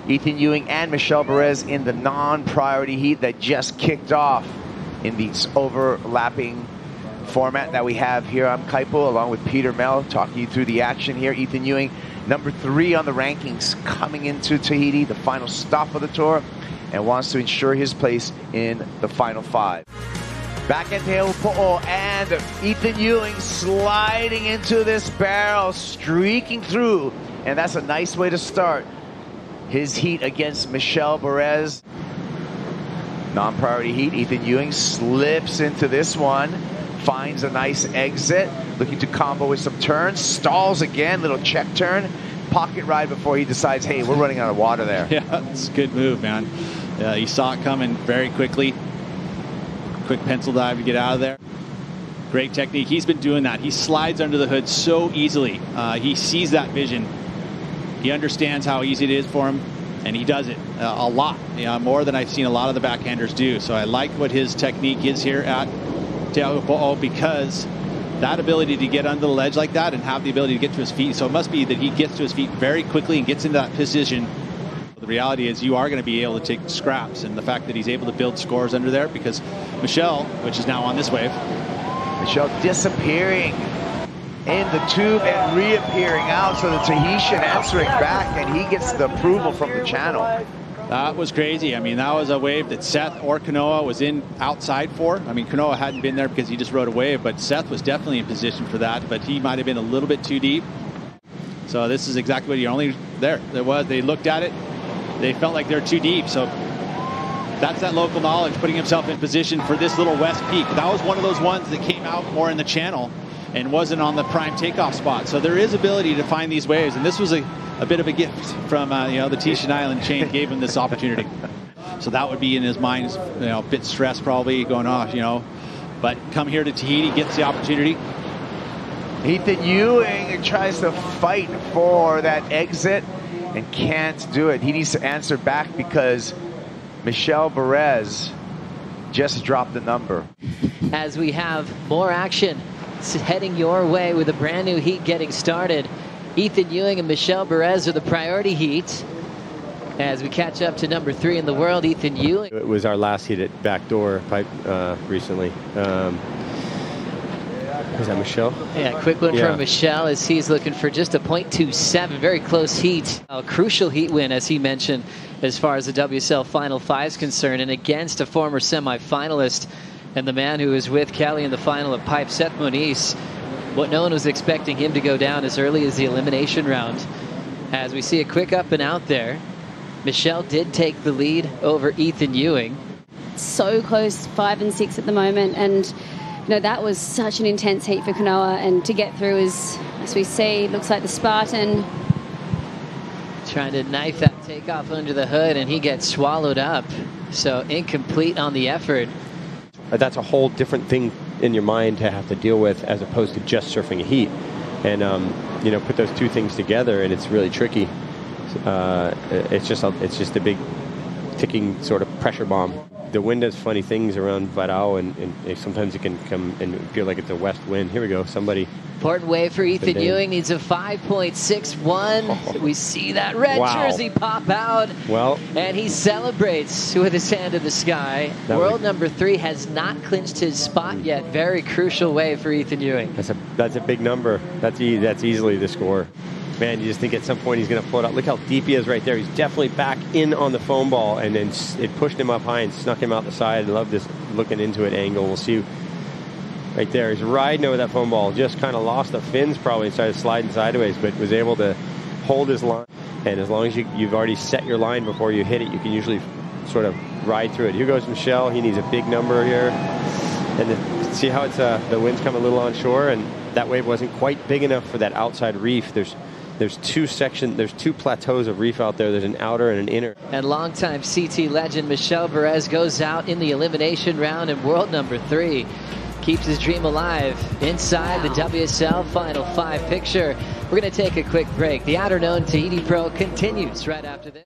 Ethan Ewing and Michel Bourez in the non-priority heat that just kicked off in these overlapping format that we have here. I'm Kaipo along with Peter Mel talking you through the action here. Ethan Ewing, number 3 on the rankings, coming into Tahiti, the final stop of the tour, and wants to ensure his place in the final 5. Back at Teahupo'o, and Ethan Ewing sliding into this barrel, streaking through, and that's a nice way to start his heat against Michel Bourez. Non-priority heat, Ethan Ewing slips into this one, finds a nice exit, looking to combo with some turns, stalls again, little check turn, pocket ride before he decides, hey, we're running out of water there. Yeah, it's a good move, man. He saw it coming very quickly. Quick pencil dive to get out of there. Great technique. He's been doing that. He slides under the hood so easily. He sees that vision. He understands how easy it is for him, and he does it a lot, more than I've seen a lot of the backhanders do. So I like what his technique is here at Teahupo'o, because that ability to get under the ledge like that and have the ability to get to his feet. So it must be that he gets to his feet very quickly and gets into that position. The reality is you are going to be able to take scraps, and the fact that he's able to build scores under there, because Michel, which is now on this wave. Michel disappearing in the tube and reappearing out, so the Tahitian answering back, and he gets the approval from the channel. That was crazy. I mean, that was a wave that Seth or Kanoa was in outside for. I mean, Kanoa hadn't been there because he just rode a wave, but Seth was definitely in position for that, but he might have been a little bit too deep. So this is exactly what you're only there. They looked at it. They felt like they're too deep. So that's that local knowledge, putting himself in position for this little west peak. That was one of those ones that came out more in the channel and wasn't on the prime takeoff spot. So there is ability to find these waves, and this was a bit of a gift from the Tahitian Island chain gave him this opportunity. So that would be in his mind, a bit stressed probably going off, but come here to Tahiti, gets the opportunity. Ethan Ewing tries to fight for that exit and can't do it. He needs to answer back because Michel Bourez just dropped the number. As we have more action heading your way with a brand new heat getting started. Ethan Ewing and Michel Bourez are the priority heat. As we catch up to number 3 in the world, Ethan Ewing. It was our last heat at backdoor pipe recently. Is that Michel? Yeah, quick one from Michel as he's looking for just a .27. Very close heat. A crucial heat win, as he mentioned, as far as the WSL Final 5 is concerned, and against a former semi-finalist and the man who was with Kelly in the final of pipe, Seth Moniz. What no one was expecting him to go down as early as the elimination round. As we see a quick up and out there, Michel did take the lead over Ethan Ewing. So close, 5 and 6 at the moment, and that was such an intense heat for Kanoa, and to get through is, as we see, looks like the Spartan. Trying to knife that takeoff under the hood, and he gets swallowed up. So incomplete on the effort. That's a whole different thing in your mind to have to deal with as opposed to just surfing a heat. And, put those two things together, and it's really tricky. It's just a big ticking sort of pressure bomb. The wind does funny things around Varao, and sometimes it can come and feel like it's a west wind. Here we go, somebody. Important wave for Ethan Ewing, needs a 5.61. We see that red jersey pop out. Well, and he celebrates with his hand in the sky. World number 3 has not clinched his spot yet. Very crucial wave for Ethan Ewing. That's a big number. That's easily the score. Man, you just think at some point he's going to float out. Look how deep he is right there. He's definitely back in on the foam ball, and then it pushed him up high and snuck him out the side. I love this looking into it angle. We'll see right there. He's riding over that foam ball. Just kind of lost the fins probably and started sliding sideways, but was able to hold his line. And as long as you've already set your line before you hit it, you can usually sort of ride through it. Here goes Michel. He needs a big number here. And see how it's the wind's coming a little onshore, and that wave wasn't quite big enough for that outside reef. There's two plateaus of reef out there. There's an outer and an inner. And longtime CT legend Michel Bourez goes out in the elimination round, and world number 3 keeps his dream alive inside the WSL Final 5 picture. We're going to take a quick break. The Outerknown Tahiti Pro continues right after this.